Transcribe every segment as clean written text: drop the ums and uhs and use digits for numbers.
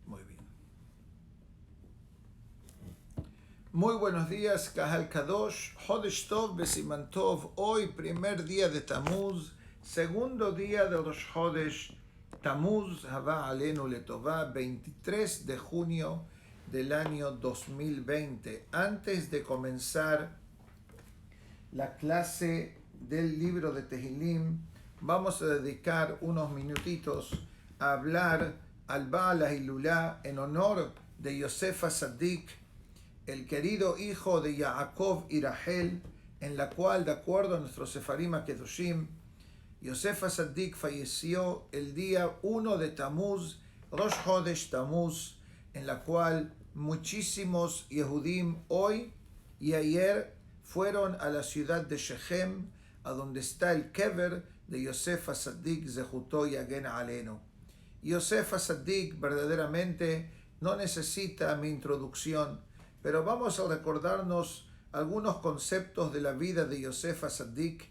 Muy bien. Muy buenos días, Kahal Kadosh, Hodesh Tov, Besiman Tov. Hoy, primer día de Tammuz, segundo día de los Hodesh Tammuz, Hava Alenu Letová, 23 de junio del año 2020. Antes de comenzar la clase del libro de Tehilim, vamos a dedicar unos minutitos a hablar al Baal Hilulá en honor de Yosef Sadik, el querido hijo de Yaakov y Rahel, en la cual, de acuerdo a nuestros Sefarim Kedoshim, Yosef Sadik falleció el día 1 de Tammuz, Rosh Hodesh Tammuz, en la cual muchísimos Yehudim hoy y ayer fueron a la ciudad de Shechem, a donde está el kever de Yosef HaTzadik Zehutó Yagen Aleno. Yosef HaTzadik verdaderamente no necesita mi introducción, pero vamos a recordarnos algunos conceptos de la vida de Yosef HaTzadik,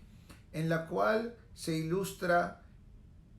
en la cual se ilustra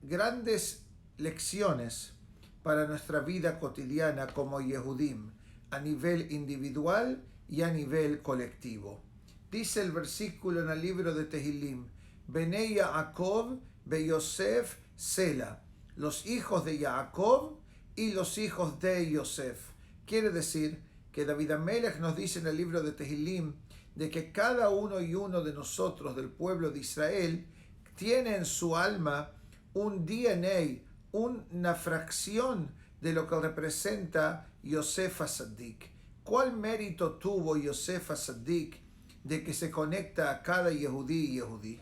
grandes lecciones para nuestra vida cotidiana como Yehudim, a nivel individual y a nivel colectivo. Dice el versículo en el libro de Tehilim, Benei Yaakov be Yosef Sela, los hijos de Jacob y los hijos de Yosef. Quiere decir que David Amelech nos dice en el libro de Tehilim de que cada uno y uno de nosotros del pueblo de Israel tiene en su alma un DNA, una fracción de lo que representa Yosef HaTzadik. ¿Cuál mérito tuvo Yosef HaTzadik de que se conecta a cada Yehudí y Yehudí?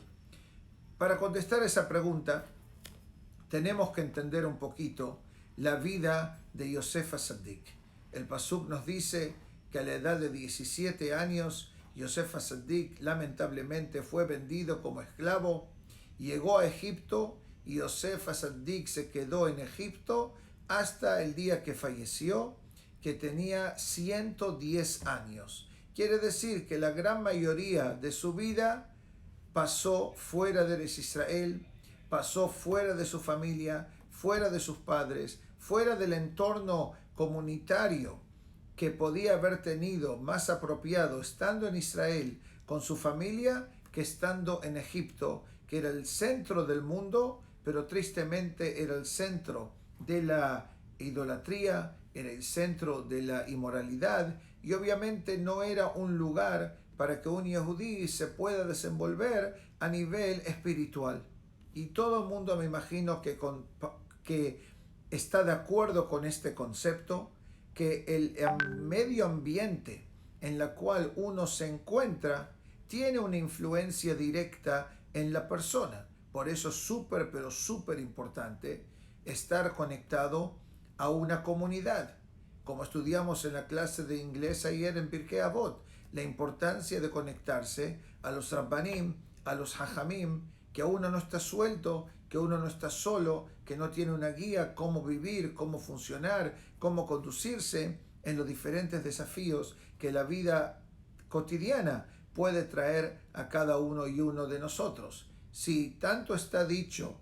Para contestar esa pregunta, tenemos que entender un poquito la vida de Yosef HaTzadik. El Pasuk nos dice que a la edad de 17 años, Yosef HaTzadik lamentablemente fue vendido como esclavo, llegó a Egipto y Yosef HaTzadik se quedó en Egipto hasta el día que falleció, que tenía 110 años. Quiere decir que la gran mayoría de su vida pasó fuera de Israel, pasó fuera de su familia, fuera de sus padres, fuera del entorno comunitario que podía haber tenido más apropiado estando en Israel con su familia que estando en Egipto, que era el centro del mundo, pero tristemente era el centro de la idolatría, era el centro de la inmoralidad, y obviamente no era un lugar para que un yehudí se pueda desenvolver a nivel espiritual. Y todo el mundo, me imagino, que está de acuerdo con este concepto, que el medio ambiente en el cual uno se encuentra tiene una influencia directa en la persona. Por eso es súper, pero súper importante estar conectado a una comunidad. Como estudiamos en la clase de inglés ayer en Pirkei Avot, la importancia de conectarse a los Rabbanim, a los Hajamim, que uno no está suelto, que uno no está solo, que no tiene una guía cómo vivir, cómo funcionar, cómo conducirse en los diferentes desafíos que la vida cotidiana puede traer a cada uno y uno de nosotros. Si tanto está dicho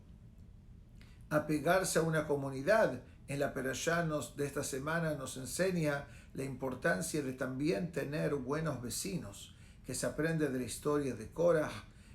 apegarse a una comunidad, en la Perashá de esta semana nos enseña la importancia de también tener buenos vecinos, que se aprende de la historia de Korah,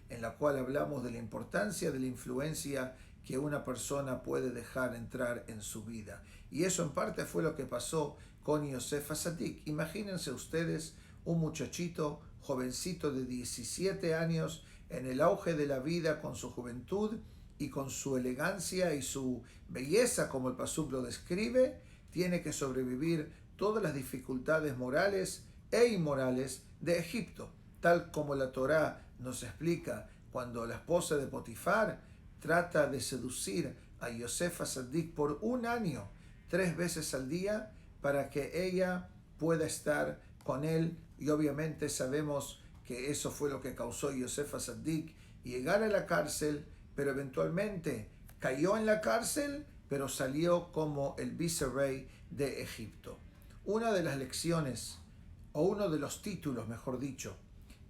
en la cual hablamos de la importancia de la influencia que una persona puede dejar entrar en su vida. Y eso en parte fue lo que pasó con Yosef HaTzadik. Imagínense ustedes un muchachito, jovencito de 17 años, en el auge de la vida, con su juventud y con su elegancia y su belleza, como el Pasuk lo describe, tiene que sobrevivir todas las dificultades morales e inmorales de Egipto, tal como la Torá nos explica cuando la esposa de Potifar trata de seducir a Yosef HaTzadik por un año, 3 veces al día, para que ella pueda estar con él, y obviamente sabemos que eso fue lo que causó Yosef HaTzadik llegar a la cárcel, pero eventualmente cayó en la cárcel, pero salió como el vicerrey de Egipto. Una de las lecciones, o uno de los títulos, mejor dicho,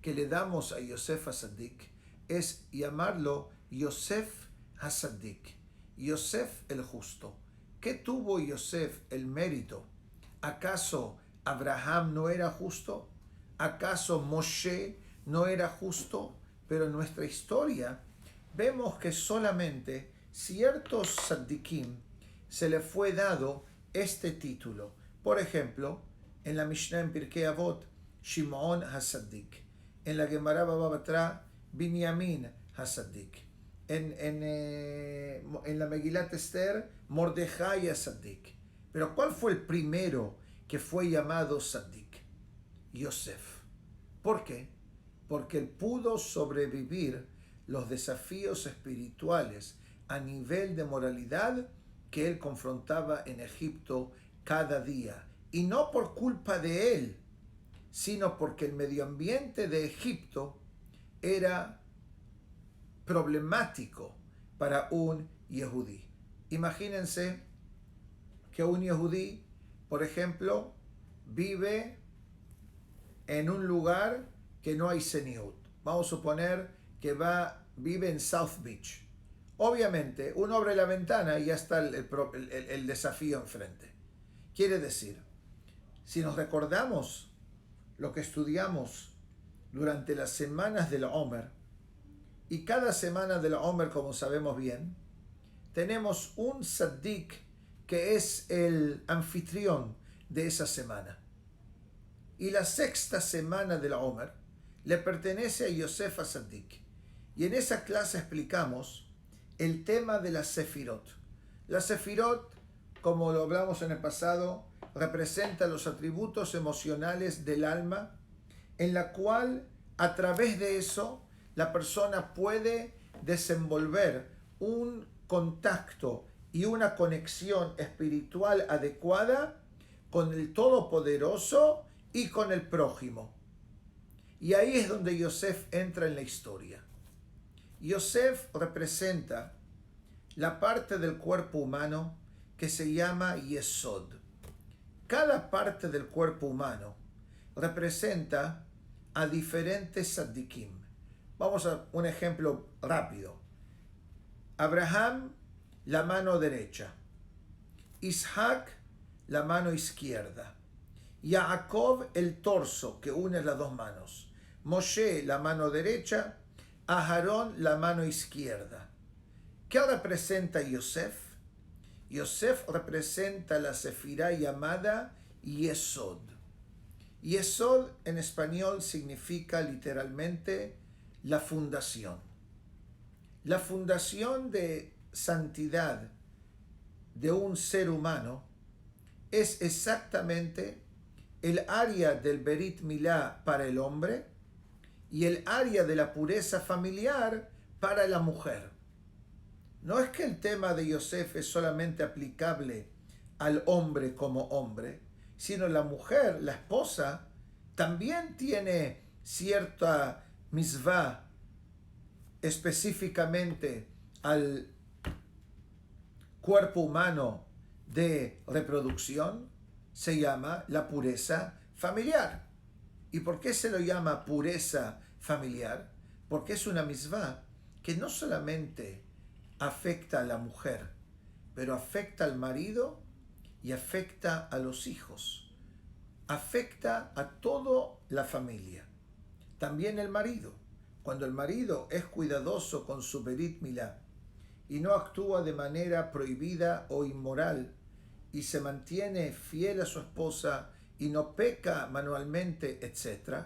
que le damos a Yosef HaTzadik es llamarlo Yosef HaTzadik, Yosef el justo. ¿Qué tuvo Yosef el mérito? ¿Acaso Abraham no era justo? ¿Acaso Moshe no era justo? Pero en nuestra historia vemos que solamente ciertos tzaddikim se le fue dado este título. Por ejemplo, en la Mishnah en Pirkei Avot, Shimon HaTzadik. En la Gemara Baba Batra, Binyamin HaTzadik. En la Megilat Esther, Mordejai HaTzadik. Pero ¿cuál fue el primero que fue llamado Tzadik? Yosef. ¿Por qué? Porque él pudo sobrevivir los desafíos espirituales a nivel de moralidad que él confrontaba en Egipto cada día. Y no por culpa de él, sino porque el medio ambiente de Egipto era problemático para un yehudí. Imagínense que un yehudí, por ejemplo, vive en un lugar que no hay seniut. Vamos a suponer que vive en South Beach. Obviamente, uno abre la ventana y ya está el desafío enfrente. Quiere decir, si nos recordamos lo que estudiamos durante las semanas del Omer, y cada semana del Omer, como sabemos bien, tenemos un tzaddik que es el anfitrión de esa semana. Y la sexta semana del Omer le pertenece a Yosef HaTzadik. Y en esa clase explicamos el tema de la Sefirot. La Sefirot, como lo hablamos en el pasado, representa los atributos emocionales del alma, en la cual a través de eso la persona puede desenvolver un contacto y una conexión espiritual adecuada con el Todopoderoso y con el prójimo. Y ahí es donde Yosef entra en la historia. Yosef representa la parte del cuerpo humano que se llama Yesod. Cada parte del cuerpo humano representa a diferentes tzaddikim. Vamos a un ejemplo rápido. Abraham, la mano derecha. Isaac, la mano izquierda. Jacob, el torso que une las dos manos. Moshe, la mano derecha. Aharón, la mano izquierda. ¿Qué representa Yosef? Yosef representa la sefirá llamada Yesod. Yesod en español significa literalmente la fundación. La fundación de santidad de un ser humano es exactamente el área del Berit Milá para el hombre y el área de la pureza familiar para la mujer. No es que el tema de Yosef es solamente aplicable al hombre como hombre, sino la mujer, la esposa, también tiene cierta misvá específicamente al cuerpo humano de reproducción, se llama la pureza familiar. ¿Y por qué se lo llama pureza familiar? Porque es una misvá que no solamente afecta a la mujer, pero afecta al marido y afecta a los hijos. Afecta a toda la familia. También el marido. Cuando el marido es cuidadoso con su Berit Milá y no actúa de manera prohibida o inmoral y se mantiene fiel a su esposa y no peca manualmente, etc.,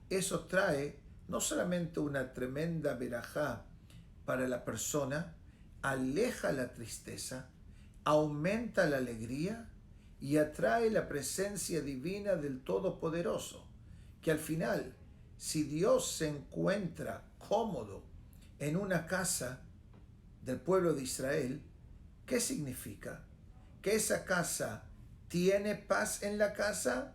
eso trae no solamente una tremenda verajá para la persona, aleja la tristeza, aumenta la alegría y atrae la presencia divina del Todopoderoso, que al final, si Dios se encuentra cómodo en una casa del pueblo de Israel, ¿qué significa? ¿Que esa casa tiene paz en la casa?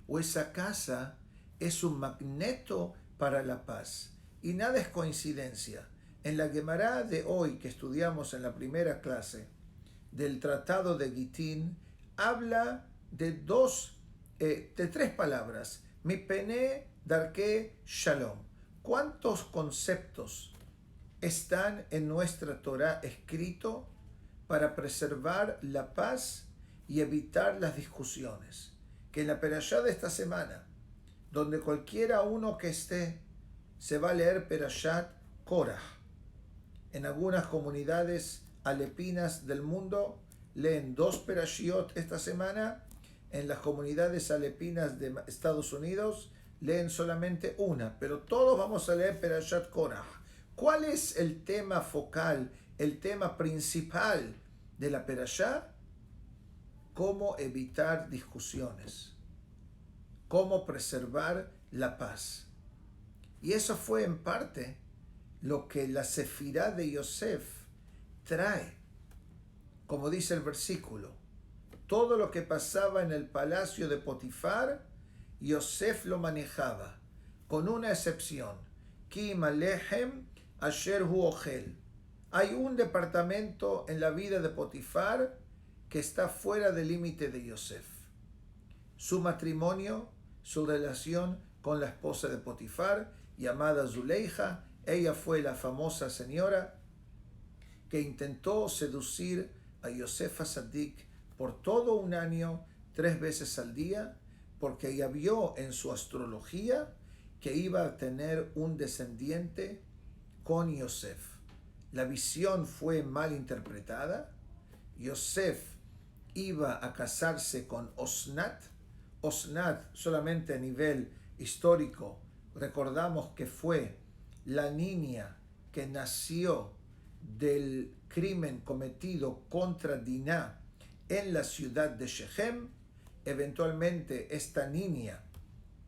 ¿O esa casa es un magneto para la paz? Y nada es coincidencia. En la Gemara de hoy que estudiamos en la primera clase del Tratado de Gitín, habla de tres palabras. Mipene darke shalom. ¿Cuántos conceptos están en nuestra Torah escrito para preservar la paz y evitar las discusiones? Que en la perashá de esta semana, donde cualquiera uno que esté, se va a leer Perashat Korah. En algunas comunidades alepinas del mundo leen 2 perashiot esta semana. En las comunidades alepinas de Estados Unidos leen solamente una, pero todos vamos a leer Perashat Korah. ¿Cuál es el tema focal, el tema principal de la perashá? Cómo evitar discusiones, cómo preservar la paz. Y eso fue en parte lo que la sefirá de Yosef trae. Como dice el versículo, todo lo que pasaba en el palacio de Potifar Yosef lo manejaba, con una excepción. Ki malehem asher hu ochel. Hay un departamento en la vida de Potifar que está fuera del límite de Yosef. Su matrimonio, su relación con la esposa de Potifar, llamada Zuleija. Ella fue la famosa señora que intentó seducir a Yosef Hatzadik por todo un año, 3 veces al día, porque ella vio en su astrología que iba a tener un descendiente con Yosef. La visión fue mal interpretada. Yosef iba a casarse con Osnat. Osnat, solamente a nivel histórico, recordamos que fue la niña que nació del crimen cometido contra Diná en la ciudad de Shechem. Eventualmente esta niña,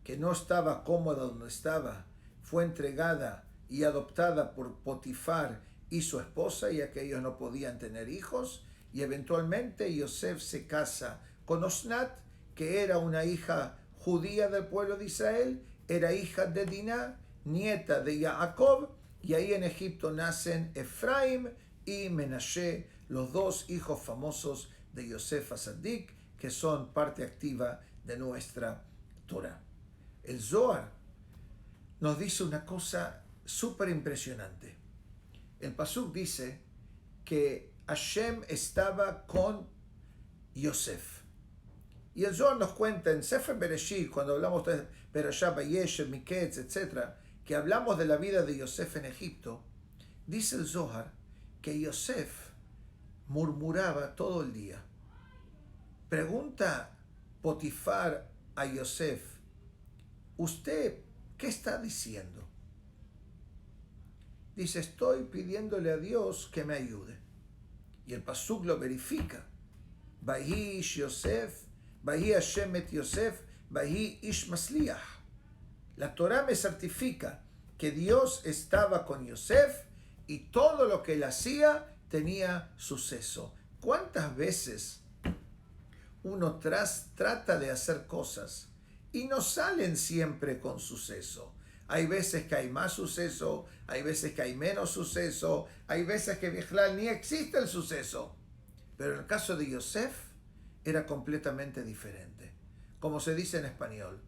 que no estaba cómoda donde estaba, fue entregada y adoptada por Potifar y su esposa, ya que ellos no podían tener hijos, y eventualmente Yosef se casa con Osnat, que era una hija judía del pueblo de Israel, era hija de Diná, nieta de Jacob, y ahí en Egipto nacen Efraim y Menashe, los 2 hijos famosos de Yosef Hatzadik, que son parte activa de nuestra Torah. El Zohar nos dice una cosa súper impresionante. El Pasuk dice que Hashem estaba con Yosef. Y el Zohar nos cuenta en Sefer Bereshit, cuando hablamos de Bereshit, Vayeshev, Miketz, etc., que hablamos de la vida de Yosef en Egipto. Dice el Zohar que Yosef murmuraba todo el día. Pregunta Potifar a Yosef: ¿usted qué está diciendo? Dice: estoy pidiéndole a Dios que me ayude. Y el Pasuk lo verifica. Vahi ish Yosef, Vahi Hashem et Yosef, Vahi ish masliach. La Torah me certifica que Dios estaba con Yosef y todo lo que él hacía tenía suceso. ¿Cuántas veces uno trata de hacer cosas y no salen siempre con suceso? Hay veces que hay más suceso, hay veces que hay menos suceso, hay veces que ni existe el suceso. Pero en el caso de Yosef era completamente diferente. Como se dice en español,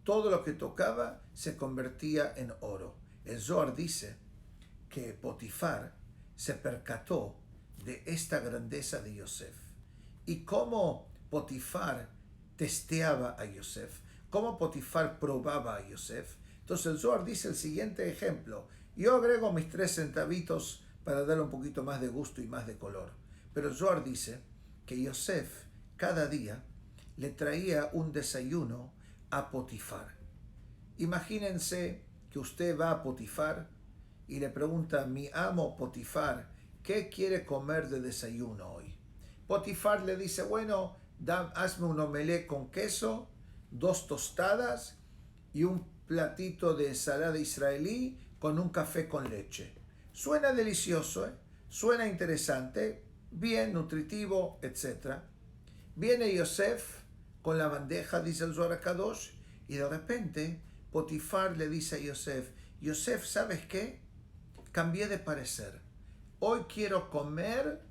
todo lo que tocaba se convertía en oro. El Zohar dice que Potifar se percató de esta grandeza de Yosef y cómo Potifar testeaba a Yosef, cómo Potifar probaba a Yosef. Entonces el Zohar dice el siguiente ejemplo. Yo agrego mis 3 centavitos para darle un poquito más de gusto y más de color. Pero el Zohar dice que Yosef cada día le traía un desayuno a Potifar. Imagínense que usted va a Potifar y le pregunta: mi amo Potifar, ¿qué quiere comer de desayuno hoy? Potifar le dice: bueno, hazme un omelette con queso, 2 tostadas y un platito de ensalada israelí con un café con leche. Suena delicioso, ¿eh? Suena interesante, bien nutritivo, etc. Viene Yosef con la bandeja, dice el Zohar Kadosh, y de repente Potifar le dice a Yosef: Yosef, ¿sabes qué? Cambié de parecer. Hoy quiero comer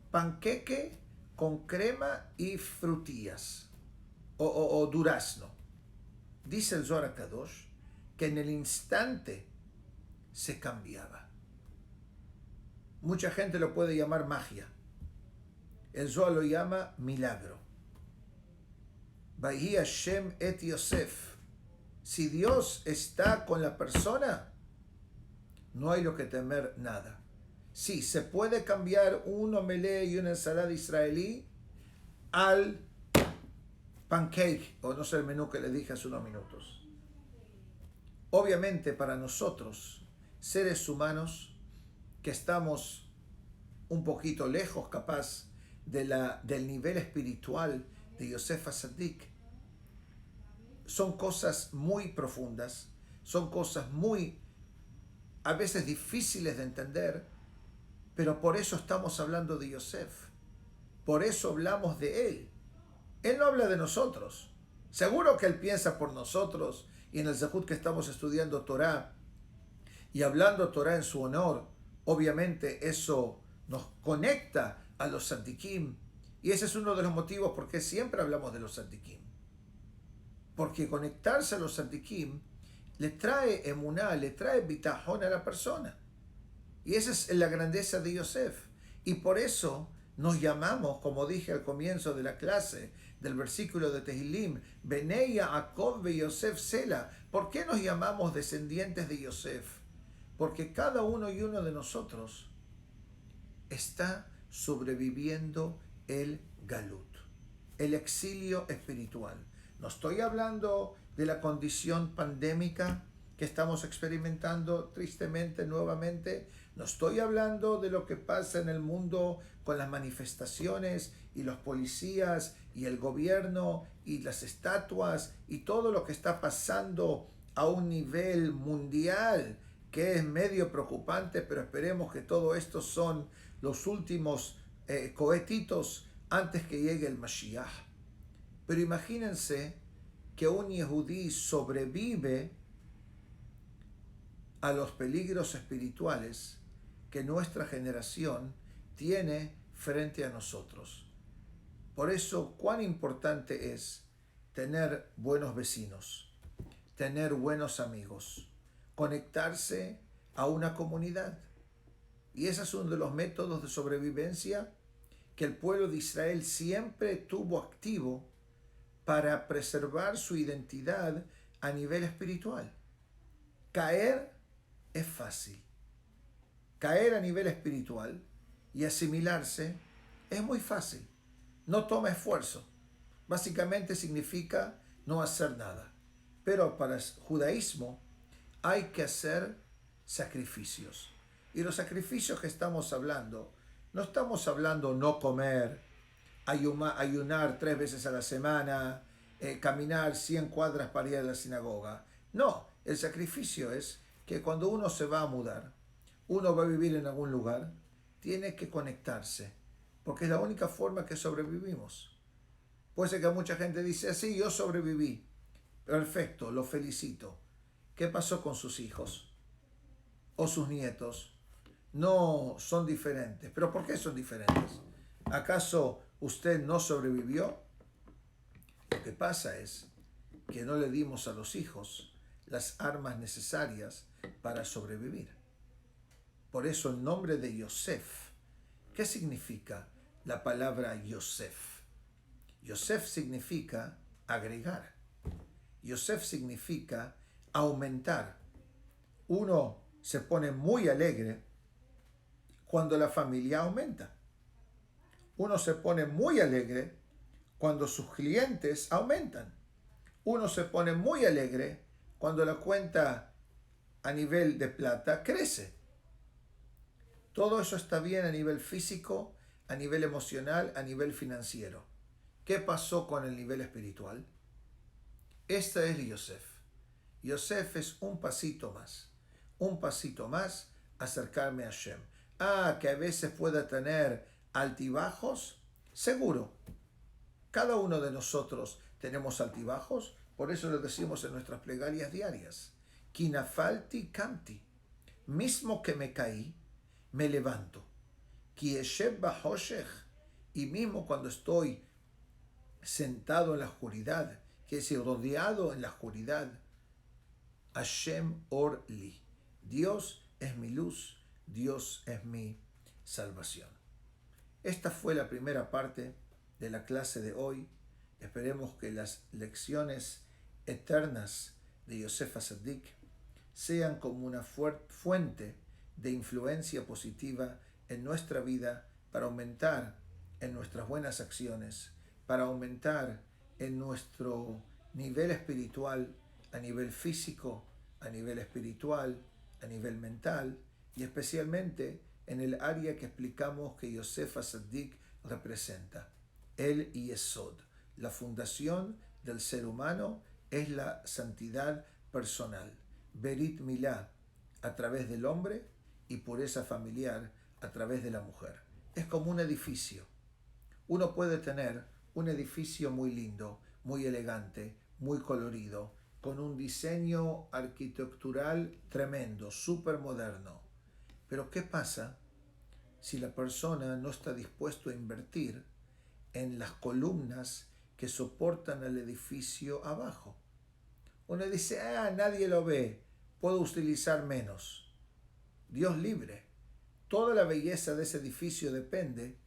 panqueque con crema y frutillas o durazno. Dice el Zohar Kadosh que en el instante se cambiaba. Mucha gente lo puede llamar magia. El Zohar lo llama milagro. Vahi Hashem et Yosef. Si Dios está con la persona, no hay lo que temer nada. Sí, se puede cambiar un omelette y una ensalada israelí al pancake, o no sé el menú que le dije hace unos minutos. Obviamente para nosotros, seres humanos, que estamos un poquito lejos capaz del nivel espiritual de Yosef Hatzadik, son cosas muy profundas, son cosas muy, a veces difíciles de entender, pero por eso estamos hablando de Yosef, por eso hablamos de él. Él no habla de nosotros, Seguro que Él piensa por nosotros, y en el Zehut que estamos estudiando Torah y hablando Torah en su honor, obviamente eso nos conecta a los Tzadikim, y ese es uno de los motivos por qué siempre hablamos de los Tzadikim. Porque conectarse a los Tzadikim le trae emuná, le trae bitajón a la persona. Y esa es la grandeza de Yosef. Y por eso nos llamamos, como dije al comienzo de la clase, del versículo de Tehilim, Benei Yaakov ve Yosef Sela. ¿Por qué nos llamamos descendientes de Yosef? Porque cada uno y uno de nosotros está sobreviviendo el galut, el exilio espiritual. No estoy hablando de la condición pandémica que estamos experimentando tristemente nuevamente. No estoy hablando de lo que pasa en el mundo con las manifestaciones y los policías y el gobierno y las estatuas y todo lo que está pasando a un nivel mundial que es medio preocupante, pero esperemos que todo esto son los últimos cohetitos antes que llegue el Mashiach. Pero imagínense que un yehudí sobrevive a los peligros espirituales que nuestra generación tiene frente a nosotros. Por eso, cuán importante es tener buenos vecinos, tener buenos amigos, conectarse a una comunidad. Y ese es uno de los métodos de sobrevivencia que el pueblo de Israel siempre tuvo activo para preservar su identidad a nivel espiritual. Caer es fácil. Caer a nivel espiritual y asimilarse es muy fácil. No toma esfuerzo. Básicamente significa no hacer nada. Pero para el judaísmo hay que hacer sacrificios. Y los sacrificios que estamos hablando, no estamos hablando no comer, ayunar 3 veces a la semana, caminar 100 cuadras para ir a la sinagoga. No, el sacrificio es que cuando uno se va a mudar, uno va a vivir en algún lugar, tiene que conectarse, porque es la única forma que sobrevivimos. Puede ser que mucha gente dice, sí, yo sobreviví. Perfecto, lo felicito. ¿Qué pasó con sus hijos o sus nietos? No son diferentes. ¿Pero por qué son diferentes? ¿Acaso usted no sobrevivió? Lo que pasa es que no le dimos a los hijos las armas necesarias para sobrevivir. Por eso el nombre de Yosef, ¿qué significa la palabra Yosef? Yosef significa agregar. Yosef significa aumentar. Uno se pone muy alegre cuando la familia aumenta. Uno se pone muy alegre cuando sus clientes aumentan. Uno se pone muy alegre cuando la cuenta a nivel de plata crece. Todo eso está bien a nivel físico, a nivel emocional, a nivel financiero. ¿Qué pasó con el nivel espiritual? Este es Yosef. Yosef es un pasito más acercarme a Hashem. Que a veces pueda tener altibajos, seguro. Cada uno de nosotros tenemos altibajos, por eso lo decimos en nuestras plegarias diarias. Kinafalti kamti. Mismo que me caí, me levanto. Kieshev bahoshech. Y mismo cuando estoy sentado en la oscuridad, que es rodeado en la oscuridad, Hashem or li. Dios es mi luz, Dios es mi salvación. Esta fue la primera parte de la clase de hoy. Esperemos que las lecciones eternas de Yosef HaTzadik sean como una fuente de influencia positiva en nuestra vida para aumentar en nuestras buenas acciones, para aumentar en nuestro nivel espiritual, a nivel físico, a nivel espiritual, a nivel mental y especialmente en el área que explicamos que Yosef HaTzadik representa. El Yesod, la fundación del ser humano, es la santidad personal. Berit Milá, a través del hombre, y pureza familiar a través de la mujer. Es como un edificio. Uno puede tener un edificio muy lindo, muy elegante, muy colorido, con un diseño arquitectural tremendo, súper moderno. Pero ¿qué pasa si la persona no está dispuesto a invertir en las columnas que soportan el edificio abajo? Uno dice, nadie lo ve, puedo utilizar menos. Dios libre. Toda la belleza de ese edificio depende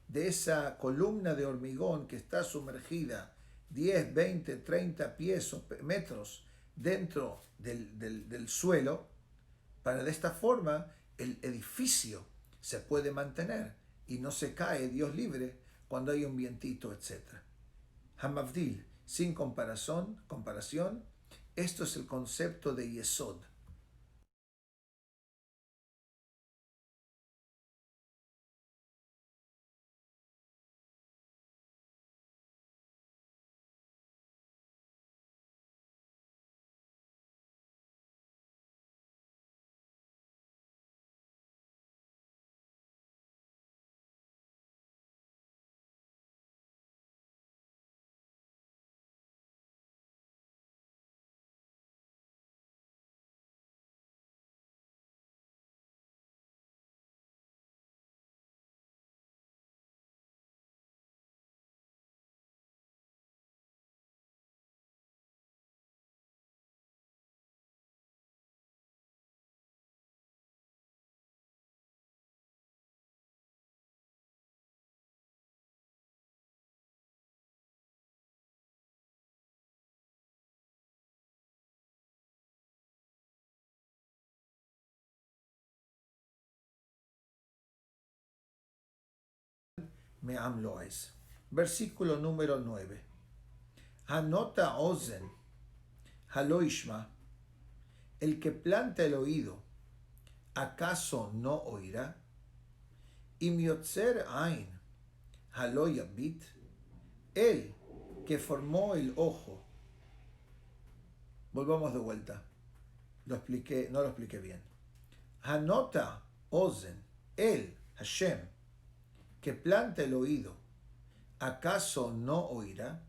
de esa columna de hormigón que está sumergida 10, 20, 30 pies o metros dentro del suelo, para de esta forma el edificio se puede mantener y no se cae, Dios libre, cuando hay un vientito, etc. Hamavdil, sin comparación, esto es el concepto de Yesod. Me'am Loes. Versículo número 9. Hanota ozen, haloishma, el que planta el oído, ¿acaso no oirá? Y miotzer ain, haloyabit, el que formó el ojo. Volvamos de vuelta. No lo expliqué bien. Hanota ozen, el, Hashem, que planta el oído, ¿acaso no oirá?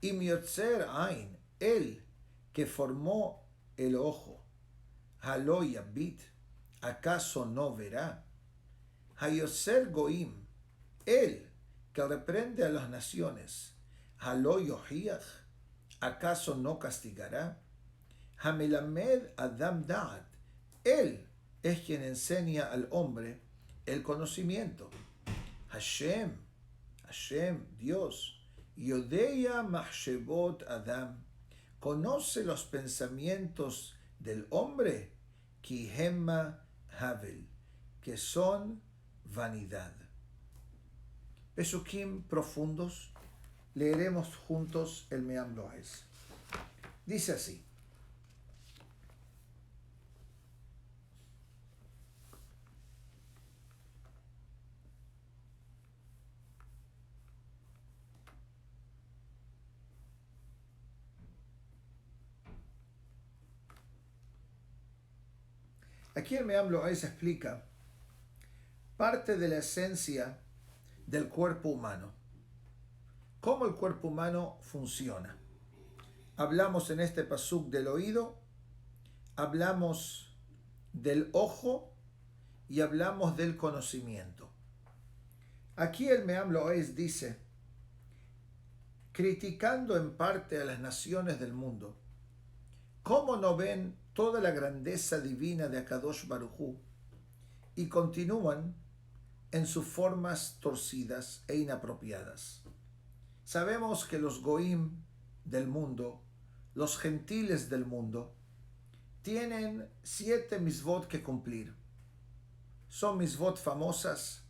Y miotzer ain, el que formó el ojo, haloyabit, ¿acaso no verá? Hayoser goim, él que reprende a las naciones, haloyohiach, ¿acaso no castigará? Hamelamed adam da'at, él es quien enseña al hombre el conocimiento. Hashem, Dios, Yodeya Mahshebot Adam, conoce los pensamientos del hombre, Kihemma Havel, que son vanidad. Pesukim profundos, leeremos juntos el Me'am Loes. Dice así. Aquí el Me'am Loes explica parte de la esencia del cuerpo humano. ¿Cómo el cuerpo humano funciona? Hablamos en este pasuk del oído, hablamos del ojo y hablamos del conocimiento. Aquí el Me'am Loes dice, criticando en parte a las naciones del mundo, ¿cómo no ven toda la grandeza divina de Akadosh Baruj Hu y continúan en sus formas torcidas e inapropiadas? Sabemos que los goim del mundo, los gentiles del mundo, tienen 7 misvot que cumplir. Son misvot famosas,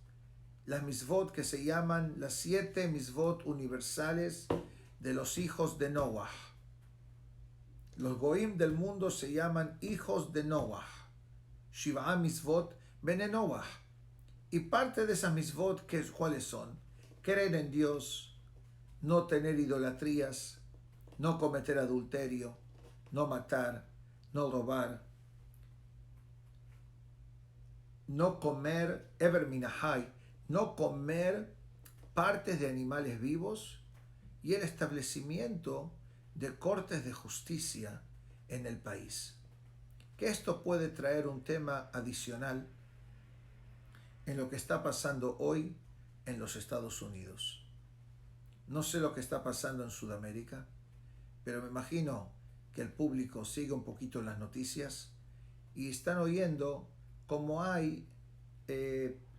las misvot que se llaman las 7 misvot universales de los hijos de Noah. Los goim del mundo se llaman hijos de Noah. Shiva misvot bene Noah. Y parte de esas misvot, ¿cuáles son? Creer en Dios, no tener idolatrías, no cometer adulterio, no matar, no robar, no comer, Eber Minahai, no comer partes de animales vivos y el establecimiento de cortes de justicia en el país. Que esto puede traer un tema adicional en lo que está pasando hoy en los Estados Unidos. No sé lo que está pasando en Sudamérica, pero me imagino que el público sigue un poquito las noticias y están oyendo cómo hay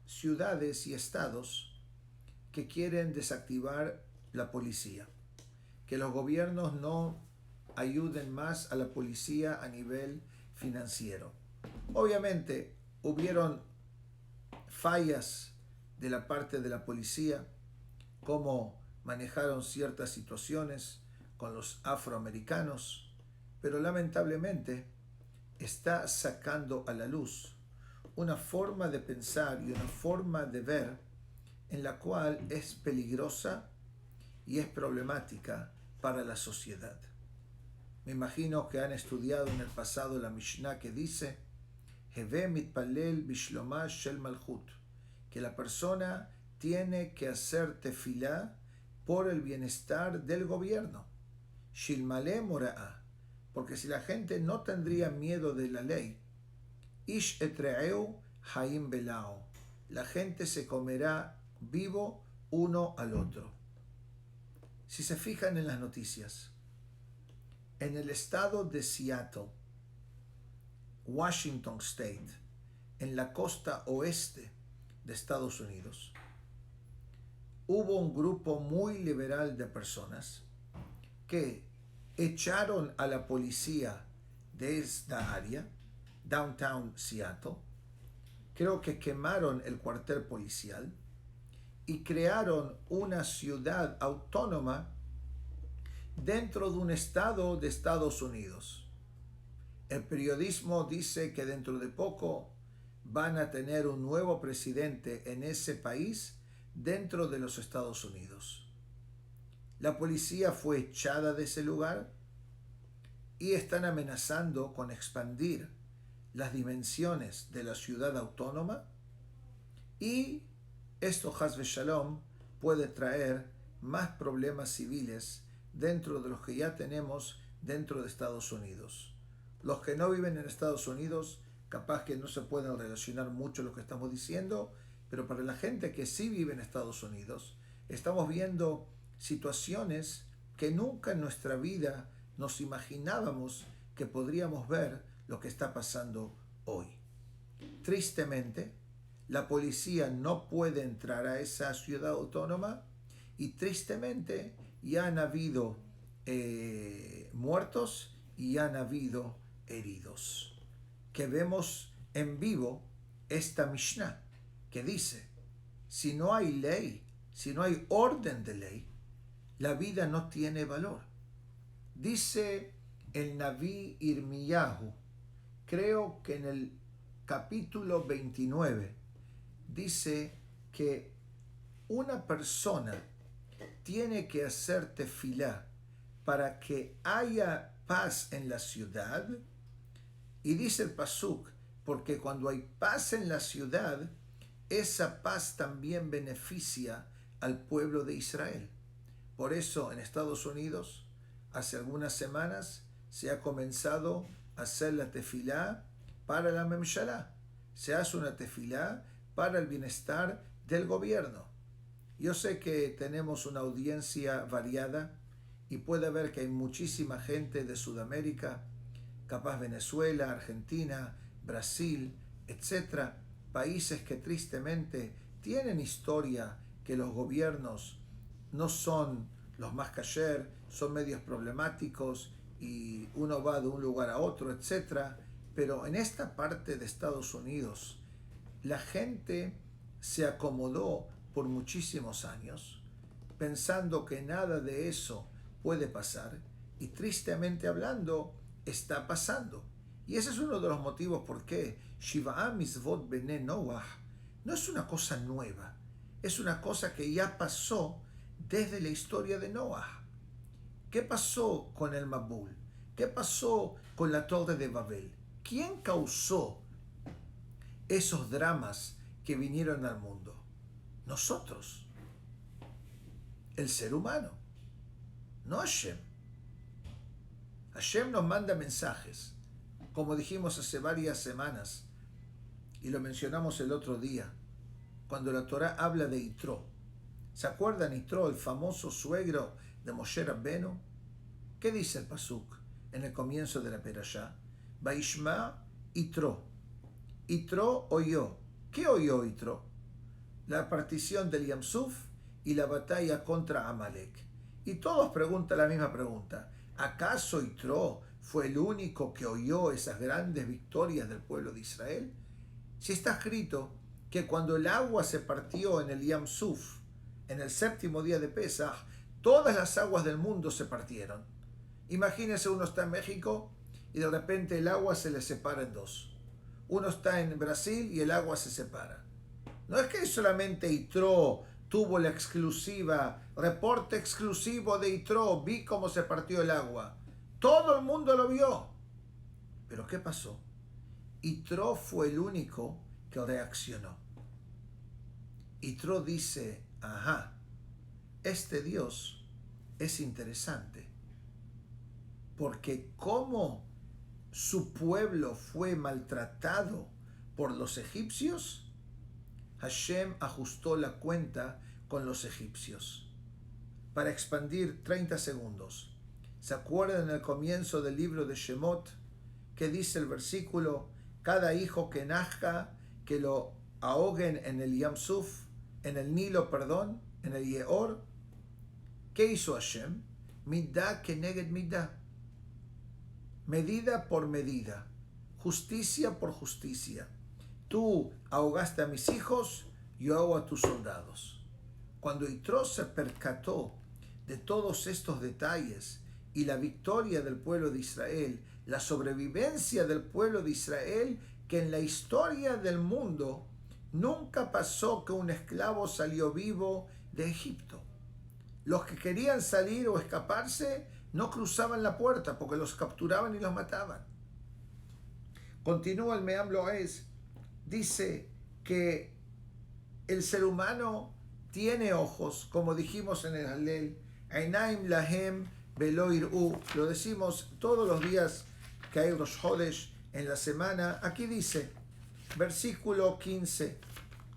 ciudades y estados que quieren desactivar la policía, que los gobiernos no ayuden más a la policía a nivel financiero. Obviamente hubieron fallas de la parte de la policía, cómo manejaron ciertas situaciones con los afroamericanos, pero lamentablemente está sacando a la luz una forma de pensar y una forma de ver en la cual es peligrosa y es problemática para la sociedad. Me imagino que han estudiado en el pasado la Mishnah que dice Heve mitpalel bishlomah shel malchut, que la persona tiene que hacer tefilá por el bienestar del gobierno. Shilmale mora'a, porque si la gente no tendría miedo de la ley, ish etreeu haim belao, la gente se comerá vivo uno al otro. Si se fijan en las noticias, en el estado de Seattle, Washington State, en la costa oeste de Estados Unidos, hubo un grupo muy liberal de personas que echaron a la policía de esta área, downtown Seattle, creo que quemaron el cuartel policial y crearon una ciudad autónoma dentro de un estado de Estados Unidos. El periodismo dice que dentro de poco van a tener un nuevo presidente en ese país dentro de los Estados Unidos. La policía fue echada de ese lugar y están amenazando con expandir las dimensiones de la ciudad autónoma, y esto, Haz Shalom, puede traer más problemas civiles dentro de los que ya tenemos dentro de Estados Unidos. Los que no viven en Estados Unidos capaz que no se pueden relacionar mucho lo que estamos diciendo, pero para la gente que sí vive en Estados Unidos, estamos viendo situaciones que nunca en nuestra vida nos imaginábamos que podríamos ver lo que está pasando hoy. Tristemente, la policía no puede entrar a esa ciudad autónoma y tristemente ya han habido muertos y han habido heridos. Que vemos en vivo esta Mishnah que dice, si no hay ley, si no hay orden de ley, la vida no tiene valor. Dice el Naví Irmiyahu, creo que en el capítulo 29, dice que una persona tiene que hacer tefilá para que haya paz en la ciudad, y dice el pasuk, porque cuando hay paz en la ciudad, esa paz también beneficia al pueblo de Israel. Por eso en Estados Unidos, hace algunas semanas, se ha comenzado a hacer la tefilá para la Memshalá. Se hace una tefilá para el bienestar del gobierno. Yo sé que tenemos una audiencia variada y puede haber que hay muchísima gente de Sudamérica, capaz Venezuela, Argentina, Brasil, etcétera, países que tristemente tienen historia, que los gobiernos no son los más kasher, son medios problemáticos y uno va de un lugar a otro, etcétera. Pero en esta parte de Estados Unidos, la gente se acomodó por muchísimos años, pensando que nada de eso puede pasar, y tristemente hablando, está pasando. Y ese es uno de los motivos por qué Shiva'a Mitzvot Bnei Noach no es una cosa nueva, es una cosa que ya pasó desde la historia de Noah. ¿Qué pasó con el Mabul? ¿Qué pasó con la Torre de Babel? ¿Quién causó esos dramas que vinieron al mundo? Nosotros, el ser humano, no Hashem. Hashem nos manda mensajes, como dijimos hace varias semanas, y lo mencionamos el otro día, cuando la Torá habla de Yitro. ¿Se acuerdan Yitro, el famoso suegro de Moshe Rabbenu? ¿Qué dice el pasuk en el comienzo de la perashá? Vaishma Yitro. Yitro oyó. ¿Qué oyó Yitro? La partición del Yam Suf y la batalla contra Amalek. Y todos preguntan la misma pregunta. ¿Acaso Yitro fue el único que oyó esas grandes victorias del pueblo de Israel? Si está escrito que cuando el agua se partió en el Yam Suf, en el séptimo día de Pesach, todas las aguas del mundo se partieron. Imagínense, uno está en México y de repente el agua se le separa en dos. Uno está en Brasil y el agua se separa. No es que solamente Yitro tuvo la exclusiva, reporte exclusivo de Yitro, vi cómo se partió el agua. Todo el mundo lo vio. Pero ¿qué pasó? Yitro fue el único que reaccionó. Yitro dice, ajá, este Dios es interesante, porque como su pueblo fue maltratado por los egipcios, Hashem ajustó la cuenta con los egipcios. Para expandir 30 segundos, ¿se acuerdan en el comienzo del libro de Shemot que dice el versículo, cada hijo que nazca, que lo ahoguen en el Yam Suf, en el Nilo, perdón, en el Yeor? ¿Qué hizo Hashem? Midah keneged midah. Medida por medida, justicia por justicia. Tú ahogaste a mis hijos, yo ahogo a tus soldados. Cuando Yitro se percató de todos estos detalles y la victoria del pueblo de Israel, la sobrevivencia del pueblo de Israel, que en la historia del mundo nunca pasó que un esclavo salió vivo de Egipto. Los que querían salir o escaparse no cruzaban la puerta porque los capturaban y los mataban. Continúa el Meam Loez, dice que el ser humano tiene ojos, como dijimos en el Hallel, Einaim lahem velo ir'u, lo decimos todos los días que hay Rosh Hodesh en la semana. Aquí dice, versículo 15,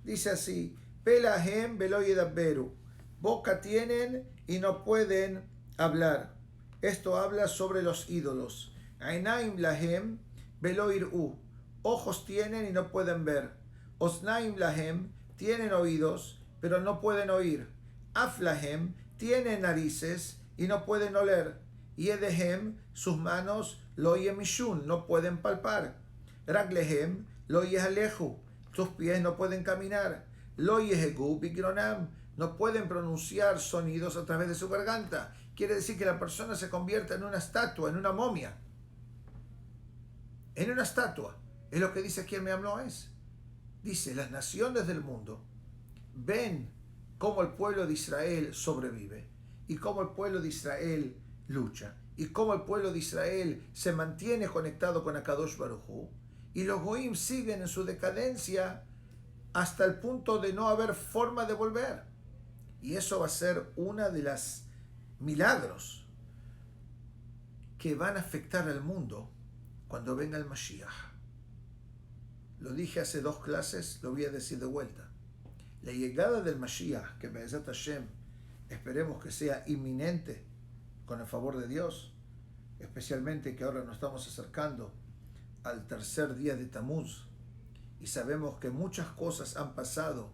dice así, Pelahem velo yedabberu, boca tienen y no pueden hablar. Esto habla sobre los ídolos. Einaim lahem velo ir'u, ojos tienen y no pueden ver. Osnaim lahem, tienen oídos, pero no pueden oír. Af lahem, tienen narices y no pueden oler. Yedehem, sus manos, lo yemishun, no pueden palpar. Raglehem, lo yehalehu, sus pies no pueden caminar. Lo yehegu bigronam, no pueden pronunciar sonidos a través de su garganta. Quiere decir que la persona se convierte en una estatua, en una momia. En una estatua. Es lo que dice aquí el Meam Loez. Dice, las naciones del mundo ven cómo el pueblo de Israel sobrevive y cómo el pueblo de Israel lucha y cómo el pueblo de Israel se mantiene conectado con Akadosh Baruj Hu, y los Goim siguen en su decadencia hasta el punto de no haber forma de volver. Y eso va a ser una de las milagros que van a afectar al mundo cuando venga el Mashiach. Lo dije hace 2 clases, lo voy a decir de vuelta. La llegada del Mashiach, que Be'ezat Hashem, esperemos que sea inminente con el favor de Dios, especialmente que ahora nos estamos acercando al tercer día de Tamuz y sabemos que muchas cosas han pasado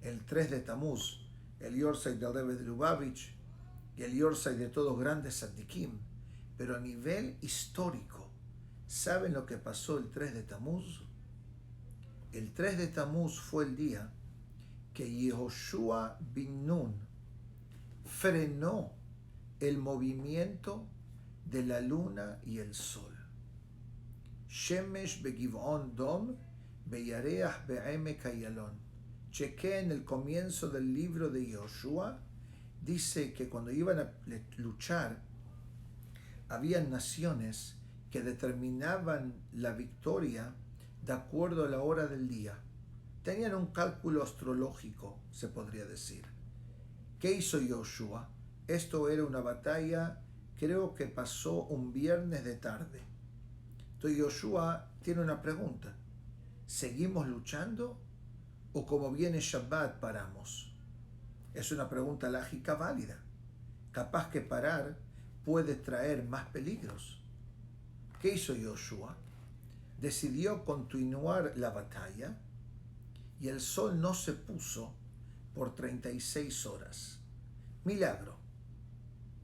el 3 de Tamuz, el Yortzeit del Rebbe de Lubavitch y el Yortzeit de todos grandes Tzadikim, pero a nivel histórico, ¿saben lo que pasó el 3 de Tamuz? El 3 de Tamuz fue el día que Yehoshua bin Nun frenó el movimiento de la luna y el sol. Shemesh begivon dom beyareach be'emek hayalon. Chequé en el comienzo del libro de Yehoshua, dice que cuando iban a luchar, había naciones que determinaban la victoria de acuerdo a la hora del día. Tenían un cálculo astrológico, se podría decir. ¿Qué hizo Yehoshua? Esto era una batalla creo que pasó un viernes de tarde. Entonces Yoshua tiene una pregunta. ¿Seguimos luchando o como viene Shabbat paramos? Es una pregunta lógica válida. Capaz que parar puede traer más peligros. ¿Qué hizo Yoshua? Decidió continuar la batalla y el sol no se puso por 36 horas. Milagro.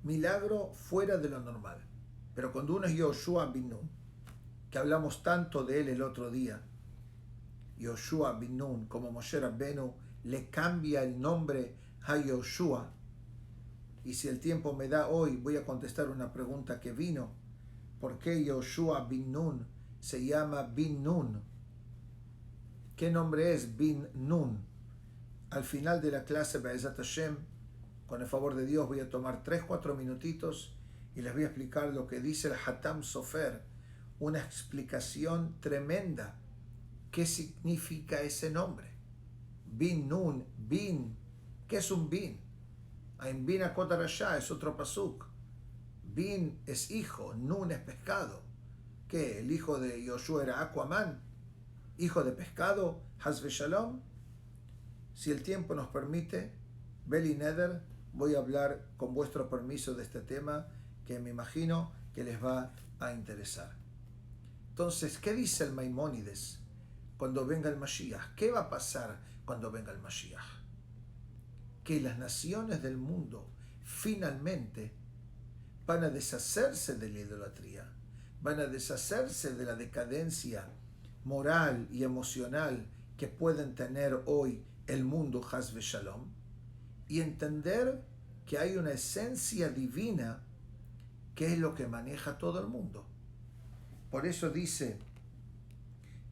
Milagro fuera de lo normal. Pero cuando uno es Yoshua bin Nun, que hablamos tanto de él el otro día, Yoshua bin Nun, como Moshe Rabbenu, le cambia el nombre a Yoshua. Y si el tiempo me da hoy, voy a contestar una pregunta que vino. ¿Por qué Yoshua bin Nun se llama bin Nun? ¿Qué nombre es bin Nun? Al final de la clase, Be'ezat Hashem, con el favor de Dios, voy a tomar 3-4 minutitos y les voy a explicar lo que dice el Hatam Sofer, una explicación tremenda. ¿Qué significa ese nombre? Bin Nun, bin. ¿Qué es un bin? En bin Akotarashá es otro pasuk. Bin es hijo, Nun es pescado. ¿Qué? ¿El hijo de Yoshua era Aquaman? ¿Hijo de pescado? Hazve Shalom. Si el tiempo nos permite, Beli Neder, voy a hablar con vuestro permiso de este tema que me imagino que les va a interesar. Entonces, ¿qué dice el Maimónides cuando venga el Mashiach? ¿Qué va a pasar cuando venga el Mashiach? Que las naciones del mundo finalmente van a deshacerse de la idolatría, van a deshacerse de la decadencia moral y emocional que pueden tener hoy el mundo Hazve Shalom, y entender que hay una esencia divina que es lo que maneja todo el mundo. Por eso dice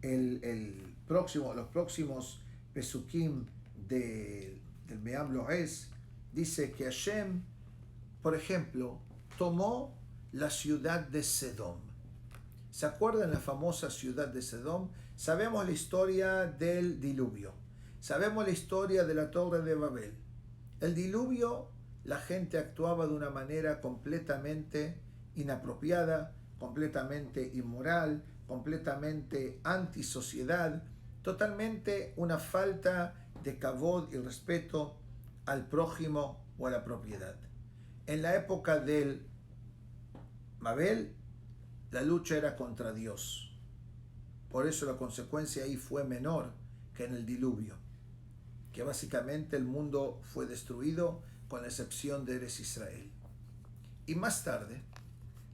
los próximos Pesukim del Me'am Lo'ez, dice que Hashem, por ejemplo, tomó la ciudad de Sedom. ¿Se acuerdan la famosa ciudad de Sedom? Sabemos la historia del diluvio. Sabemos la historia de la Torre de Babel. El diluvio, la gente actuaba de una manera completamente inapropiada, completamente inmoral, completamente antisociedad, totalmente una falta de kavod y respeto al prójimo o a la propiedad. En la época del Babel, la lucha era contra Dios. Por eso la consecuencia ahí fue menor que en el diluvio, que básicamente el mundo fue destruido con la excepción de Eretz Israel. Y más tarde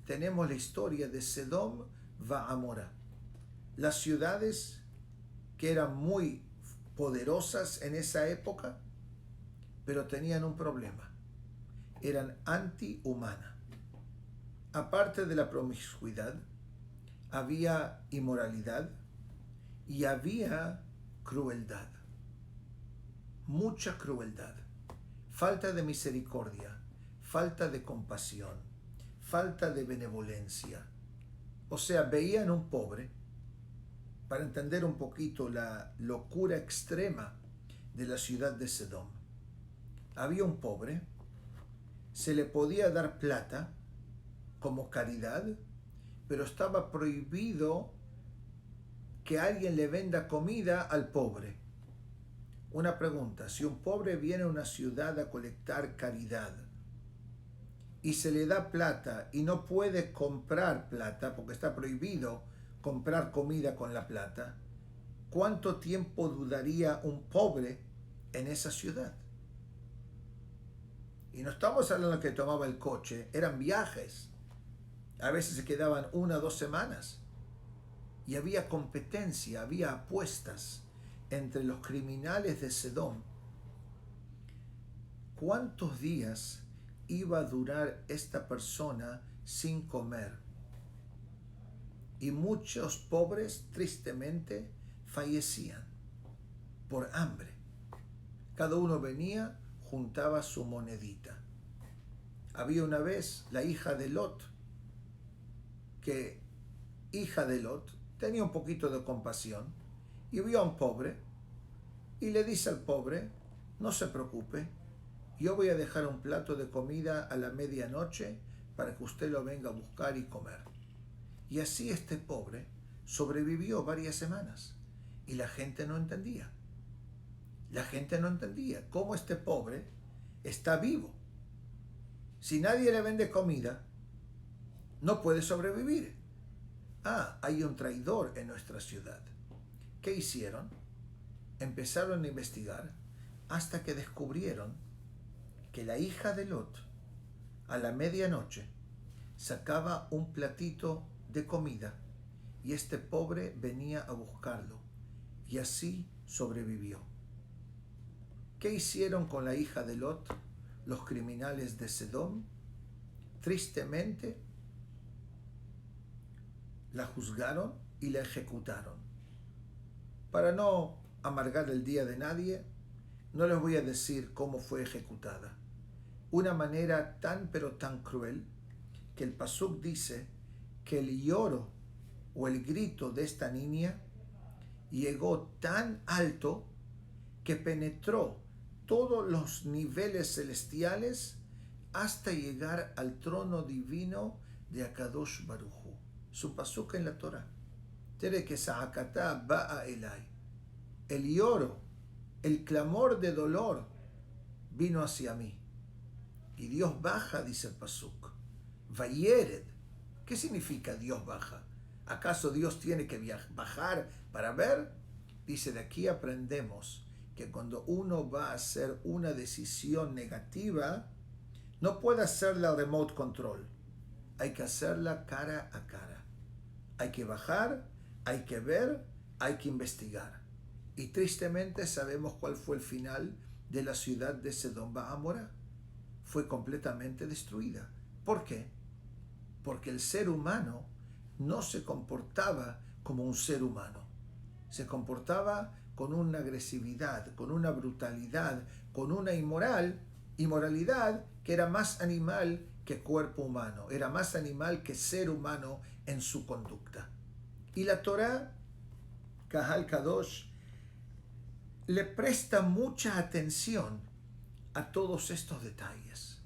tenemos la historia de Sedom va Amora, las ciudades que eran muy poderosas en esa época, pero tenían un problema: eran antihumanas. Aparte de la promiscuidad, había inmoralidad y había crueldad, mucha crueldad, falta de misericordia, falta de compasión, falta de benevolencia. O sea, veían un pobre, para entender un poquito la locura extrema de la ciudad de Sedom. Había un pobre, se le podía dar plata como caridad, pero estaba prohibido que alguien le venda comida al pobre. Una pregunta: si un pobre viene a una ciudad a colectar caridad y se le da plata y no puede comprar plata porque está prohibido comprar comida con la plata, ¿cuánto tiempo dudaría un pobre en esa ciudad? Y no estamos hablando que tomaba el coche, eran viajes. A veces se quedaban 1 o 2 semanas. Y había competencia, había apuestas entre los criminales de Sedom. ¿Cuántos días iba a durar esta persona sin comer? Y muchos pobres, tristemente, fallecían por hambre. Cada uno venía, juntaba su monedita. Había una vez la hija de Lot, que hija de Lot tenía un poquito de compasión y vio a un pobre y le dice al pobre: no se preocupe, yo voy a dejar un plato de comida a la medianoche para que usted lo venga a buscar y comer. Y así este pobre sobrevivió varias semanas y la gente no entendía. La gente no entendía cómo este pobre está vivo. Si nadie le vende comida, no puede sobrevivir. Ah, hay un traidor en nuestra ciudad. ¿Qué hicieron? Empezaron a investigar hasta que descubrieron que la hija de Lot, a la medianoche, sacaba un platito de comida y este pobre venía a buscarlo y así sobrevivió. ¿Qué hicieron con la hija de Lot los criminales de Sedom? Tristemente, la juzgaron y la ejecutaron. Para no amargar el día de nadie, no les voy a decir cómo fue ejecutada. Una manera tan pero tan cruel que el pasuk dice que el lloro o el grito de esta niña llegó tan alto que penetró todos los niveles celestiales hasta llegar al trono divino de Akadosh Baruj Hu. Su pasuk en la Torah. Tere que Sa'akatá ba'a elai. El lloro, el clamor de dolor vino hacia mí. Y Dios baja, dice el pasuk. Vayered. ¿Qué significa Dios baja? ¿Acaso Dios tiene que bajar para ver? Dice, de aquí aprendemos que cuando uno va a hacer una decisión negativa, no puede hacerla remote control. Hay que hacerla cara a cara. Hay que bajar, hay que ver, hay que investigar. Y tristemente sabemos cuál fue el final de la ciudad de Sedom Ba'amorá. Fue completamente destruida. ¿Por qué? Porque el ser humano no se comportaba como un ser humano. Se comportaba con una agresividad, con una brutalidad, con una inmoralidad que era más animal que cuerpo humano, era más animal que ser humano en su conducta. Y la Torah, Kahal Kadosh, le presta mucha atención a todos estos detalles.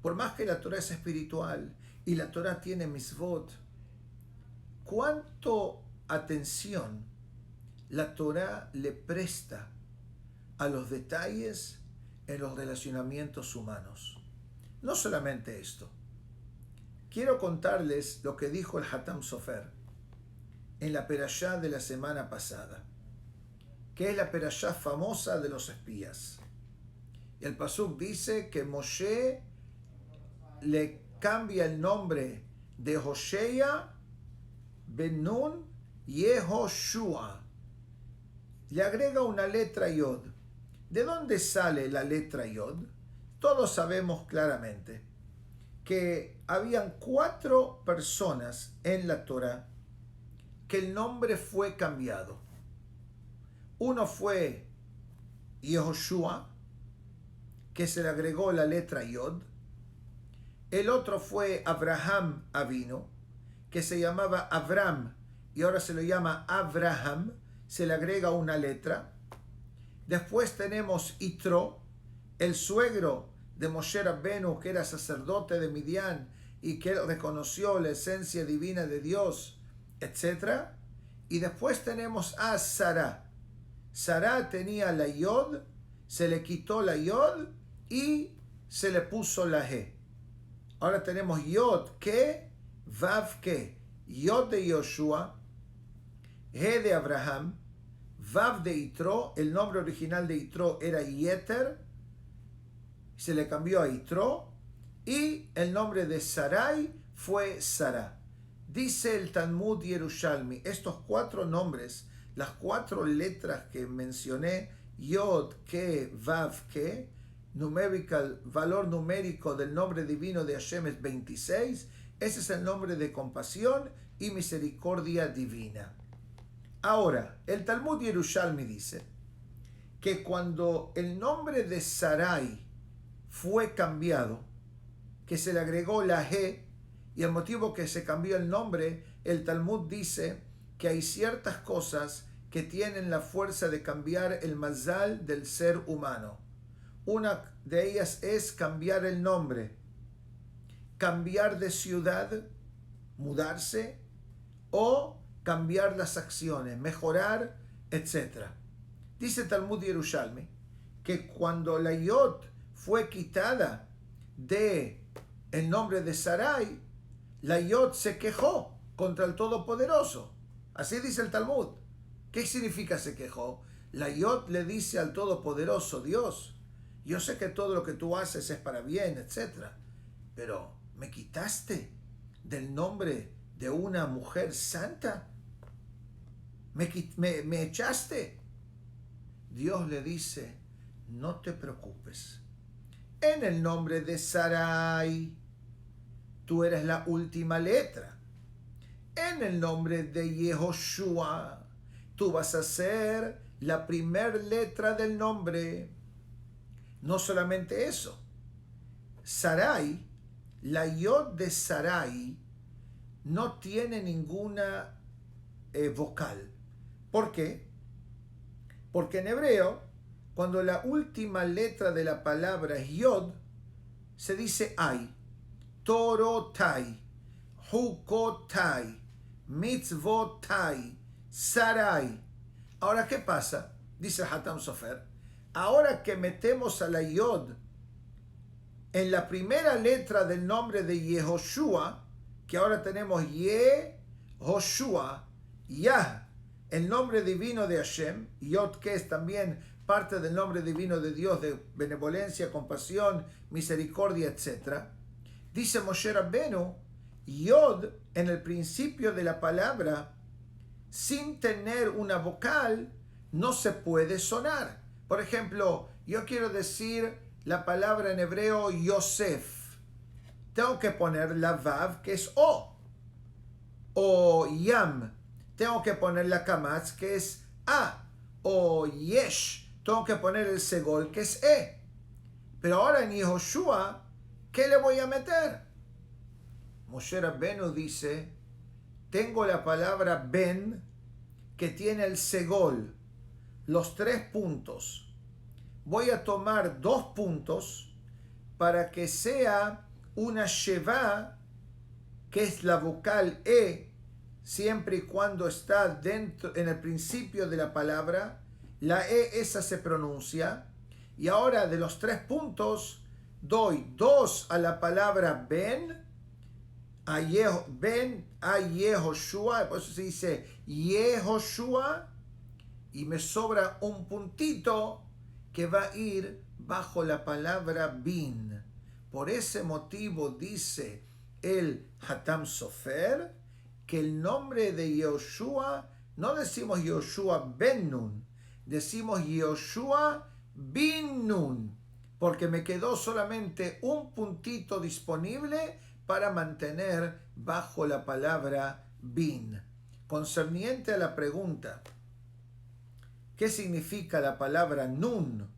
Por más que la Torah es espiritual y la Torah tiene misvot, ¿cuánto atención la Torah le presta a los detalles en los relacionamientos humanos? No solamente esto. Quiero contarles lo que dijo el Hatam Sofer en la perashá de la semana pasada, que es la perashá famosa de los espías. El pasuk dice que Moshe le cambia el nombre de Hoshea ben Nun Yehoshua. Le agrega una letra Yod. ¿De dónde sale la letra Yod? Todos sabemos claramente que habían 4 personas en la Torah que el nombre fue cambiado. Uno fue Yehoshua, que se le agregó la letra Yod. El otro fue Abraham Avino, que se llamaba Avram y ahora se lo llama Abraham, se le agrega una letra. Después tenemos Itro, el suegro de Moshe Rabbenu, que era sacerdote de Midian y que reconoció la esencia divina de Dios, etc. Y después tenemos a Sará. Sará tenía la Yod, se le quitó la Yod y se le puso la He. Ahora tenemos Yod que, Vav que, Yod de Yoshua, He de Abraham, Vav de Itro. El nombre original de Itro era Yeter, se le cambió a Itro, y el nombre de Sarai fue Sará. Dice el Talmud Yerushalmi, estos 4 nombres, las 4 letras que mencioné, Yod, Ke, Vav, Ke, valor numérico del nombre divino de Hashem es 26, ese es el nombre de compasión y misericordia divina. Ahora, el Talmud Yerushalmi dice que cuando el nombre de Sarai fue cambiado, que se le agregó la He, y el motivo que se cambió el nombre, el Talmud dice que hay ciertas cosas que tienen la fuerza de cambiar el mazal del ser humano. Una de ellas es cambiar el nombre. cambiar de ciudad, mudarse, o cambiar las acciones, mejorar, etc. Dice Talmud Yerushalmi que cuando la Yod fue quitada de el nombre de Sarai, la Yod se quejó contra el Todopoderoso. Así dice el Talmud. ¿Qué significa se quejó? La Yod le dice al Todopoderoso, Dios, yo sé que todo lo que tú haces es para bien, etc. Pero me quitaste del nombre de una mujer santa. Me echaste. Dios le dice, no te preocupes. En el nombre de Sarai, tú eres la última letra. En el nombre de Yehoshua, tú vas a ser la primera letra del nombre. No solamente eso. Sarai, la Yod de Sarai, no tiene ninguna vocal. ¿Por qué? Porque en hebreo, cuando la última letra de la palabra es Yod, se dice ay. Torotai, Hukotai, Mitzvotai, Sarai. Ahora, ¿qué pasa? Dice el Hatam Sofer. Ahora que metemos a la Yod en la primera letra del nombre de Yehoshua, que ahora tenemos Yehoshua, Yah, el nombre divino de Hashem, Yod que es también parte del nombre divino de Dios, de benevolencia, compasión, misericordia, etc. Dice Moshe Rabbenu, Yod en el principio de la palabra, sin tener una vocal, no se puede sonar. Por ejemplo, yo quiero decir la palabra en hebreo Yosef. Tengo que poner la Vav, que es O. O Yam. Tengo que poner la Kamatz, que es A. O Yesh. Tengo que poner el Segol, que es E. Pero ahora en Yehoshua, ¿qué le voy a meter? Moshe Rabbenu dice, tengo la palabra Ben, que tiene el Segol, los 3 puntos. Voy a tomar 2 puntos para que sea una Sheva, que es la vocal E, siempre y cuando está dentro, en el principio de la palabra, la E esa se pronuncia, y ahora de los 3 puntos, doy 2 a la palabra Ben, a Yehoshua, por eso se dice Yehoshua, y me sobra un puntito que va a ir bajo la palabra bin. Por ese motivo dice el Hatam Sofer que el nombre de Yehoshua, no decimos Yehoshua ben Nun, decimos Yehoshua bin Nun, porque me quedó solamente un puntito disponible para mantener bajo la palabra bin. Concerniente a la pregunta, ¿qué significa la palabra nun?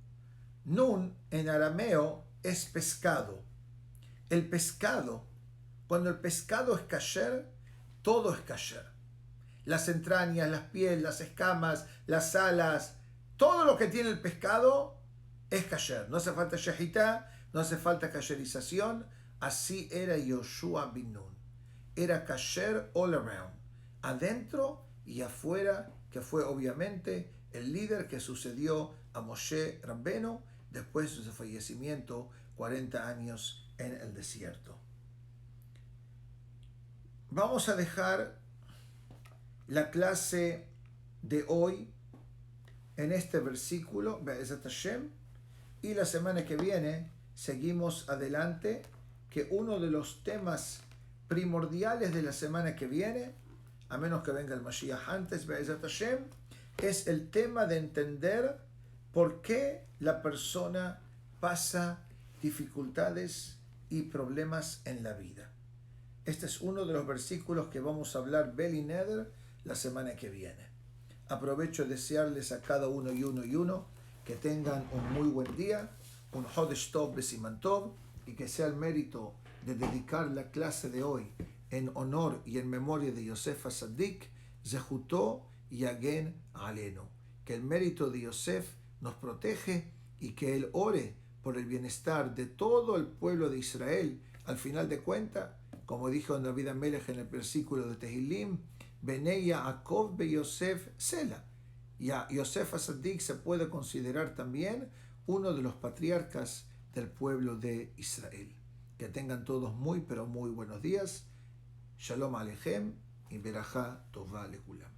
Nun en arameo es pescado. El pescado, cuando el pescado es kasher, todo es kasher. Las entrañas, las pieles, las escamas, las alas, todo lo que tiene el pescado es kasher. No hace falta shahita, no hace falta kasherización. Así era Yoshua bin Nun. Era kasher all around, adentro y afuera, que fue obviamente el líder que sucedió a Moshe Rabbenu después de su fallecimiento 40 años en el desierto. Vamos a dejar la clase de hoy en este versículo, Be'ezat Hashem, y la semana que viene seguimos adelante, que uno de los temas primordiales de la semana que viene, a menos que venga el Mashiach antes, Be'ezat Hashem, es el tema de entender por qué la persona pasa dificultades y problemas en la vida. Este es uno de los versículos que vamos a hablar Beli Neder la semana que viene. Aprovecho de desearles a cada uno y uno que tengan un muy buen día, un Hodesh Tov Besiman Tov, y que sea el mérito de dedicar la clase de hoy en honor y en memoria de Yosef Hasadik, Zehutó Yagen Alenu. Que el mérito de Yosef nos protege y que él ore por el bienestar de todo el pueblo de Israel Al final de cuentas, como dijo David Amelech en el versículo de Tehilim, Benei Yaakov be Yosef Sela. Y a Yosef Asadik se puede considerar también uno de los patriarcas del pueblo de Israel. Que tengan todos muy, pero muy buenos días. Shalom Aleichem y Berajá Tová Lekulam.